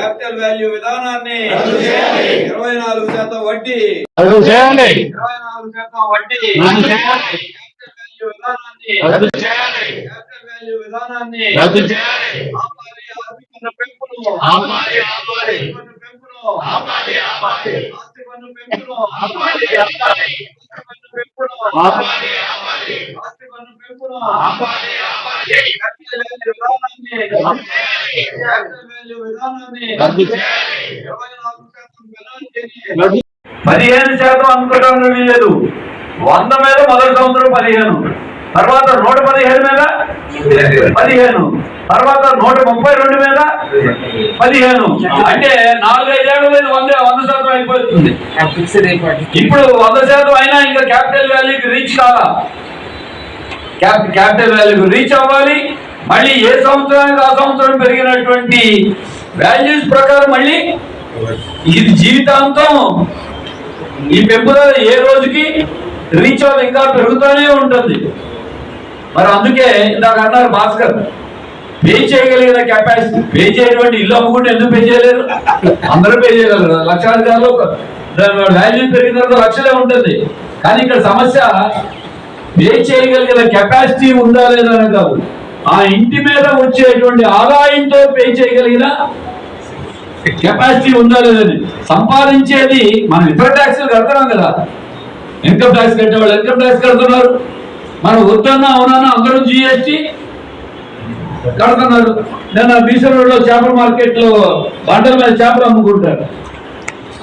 Capital value విధానాన్ని 24% వడ్డీ 24% వడ్డీ రద్దు చేయాలి. పదిహేను శాతం అనుకోవడం లేదు. 100 మీద మొదటి సంవత్సరం 15, తర్వాత 115 మీద 15, తర్వాత 132 మీద 15. అంటే 4-5 ఏళ్ళ మీద 100% అయిపోతుంది. ఇప్పుడు 100% అయినా ఇంకా క్యాపిటల్ వాల్యూకి రీచ్ కావాలా? క్యాపిటల్ వాల్యూకి రీచ్ అవ్వాలి. మళ్ళీ ఏ సంవత్సరానికి ఆ సంవత్సరం పెరిగినటువంటి వాల్యూస్ ప్రకారం మళ్ళీ ఇది జీవితాంతం ఈ పెంపుదల ఏ రోజుకి రీచ్ అవ్వాలి, ఇంకా పెరుగుతూనే ఉంటుంది. మరి అందుకే ఇందాక అన్నారు భాస్కర్, పే చేయగలిగిన కెపాసిటీ, పే చేయటువంటి ఇల్లు అమ్ముకుంటే ఎందుకు పే చేయలేరు? అందరూ పే చేయగలరు. లక్షాధికారులు వాల్యూ పెరిగిన తర్వాత లక్షలే ఉంటుంది. కానీ ఇక్కడ సమస్య పే చేయగలిగిన కెపాసిటీ ఉందా లేదా అని కాదు, ఆ ఇంటి మీద వచ్చేటువంటి ఆదాయంతో పే చేయగలిగిన కెపాసిటీ ఉందా లేదని. సంపాదించేది మనం ఇతర ట్యాక్సులు కడుతున్నాం కదా, ఇన్కమ్ ట్యాక్స్ కట్టేవాళ్ళు ఇన్కమ్ ట్యాక్స్ కడుతున్నారు, మనం వద్దన్నా అవునన్నా అందరూ GST కడుతున్నారు. నేను బీసర్ రోడ్లో చేపల మార్కెట్ లో బండల మీద చేపలు అమ్ముకుంటారు.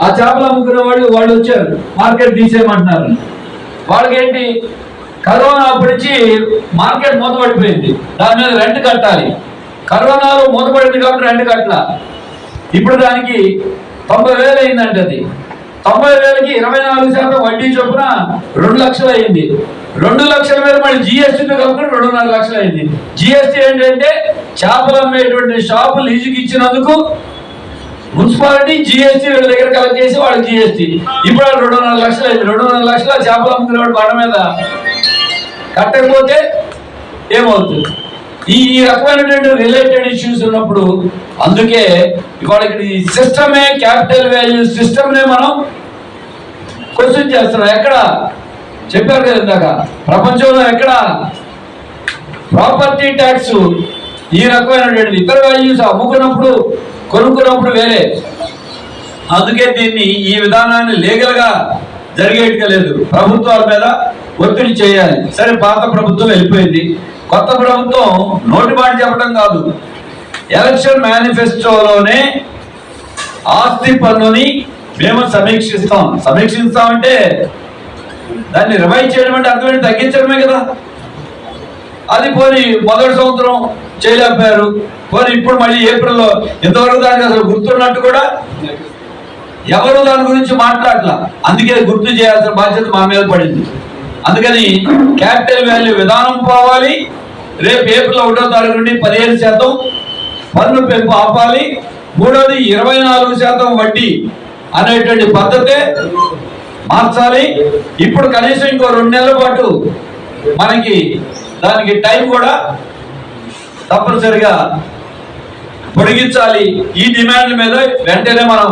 ఆ చేపలు అమ్ముకునే వాళ్ళు వచ్చారు, మార్కెట్ తీసేయమంటున్నారు. వాళ్ళకేంటి, కరోనా అప్పటించి మార్కెట్ మూతపడిపోయింది, దాని మీద రెంట్ కట్టాలి. కరోనాలో మూతపడింది కాబట్టి రెంట్ కట్టాల. ఇప్పుడు దానికి 90,000 అయిందంటే, అది 90,000కి 24% వడ్డీ చొప్పున 2 లక్షలు అయింది. 2 లక్షల మీద మళ్ళీ GSTతో కలుపుకొని 2.5 లక్షలు అయింది. GST ఏంటంటే చేపలు అమ్మేటువంటి షాపు లీజుకి ఇచ్చినందుకు మున్సిపాలిటీ GST వీళ్ళ దగ్గర కలెక్ట్ చేసి వాళ్ళకి GST. ఇప్పుడు 2.5 లక్షలు అయింది. 2.5 లక్షల చేపలు అమ్ముకునేవాడు బండ మీద కట్టకపోతే ఏమవుతుంది? ఈ రకమైనటువంటి రిలేటెడ్ ఇష్యూస్ ఉన్నప్పుడు, అందుకే ఇవాళ ఇక్కడ ఈ సిస్టమే, క్యాపిటల్ వాల్యూ సిస్టమ్నే మనం క్వశ్చన్ చేస్తున్నాం. ఎక్కడ చెప్పారు కదా ఇందాక, ప్రపంచంలో ఎక్కడ ప్రాపర్టీ ట్యాక్స్ ఈ రకమైనటువంటి ఇతర వాల్యూస్ అమ్ముకున్నప్పుడు కొనుక్కున్నప్పుడు వేరే. అందుకే దీన్ని ఈ విధానాన్ని లీగల్గా జరిగేట్టుగా లేదు. ప్రభుత్వాల మీద ఒత్తిడి చేయాలి. సరే, పాత ప్రభుత్వం వెళ్ళిపోయింది, కొత్త ప్రభుత్వం నోటి మాట చెప్పడం కాదు, ఎలక్షన్ మేనిఫెస్టోలోనే ఆస్తి పన్నుని మేము సమీక్షిస్తామంటే దాన్ని రివైజ్ చేయడం అంటే అర్థమైనా తగ్గించడమే కదా. అది పోనీ మొదటి సంవత్సరం చేయలేకపోయారు, పోనీ ఇప్పుడు మళ్ళీ ఏప్రిల్లో, ఇంతవరకు దానికి అసలు గుర్తున్నట్టు కూడా ఎవరు దాని గురించి మాట్లాడలా. అందుకే గుర్తు చేయాల్సిన బాధ్యత మా మీద పడింది. అందుకని క్యాపిటల్ వాల్యూ విధానం పోవాలి. రేపు ఏప్రిల్ 1వ తారీఖు నుండి 15% పన్ను పెంపు ఆపాలి. మూడోది 24% వడ్డీ అనేటువంటి పద్ధతే మార్చాలి. ఇప్పుడు కనీసం ఇంకో 2 నెలల పాటు మనకి దానికి టైం కూడా తప్పనిసరిగా పొడిగించాలి. ఈ డిమాండ్ల మీద వెంటనే మనం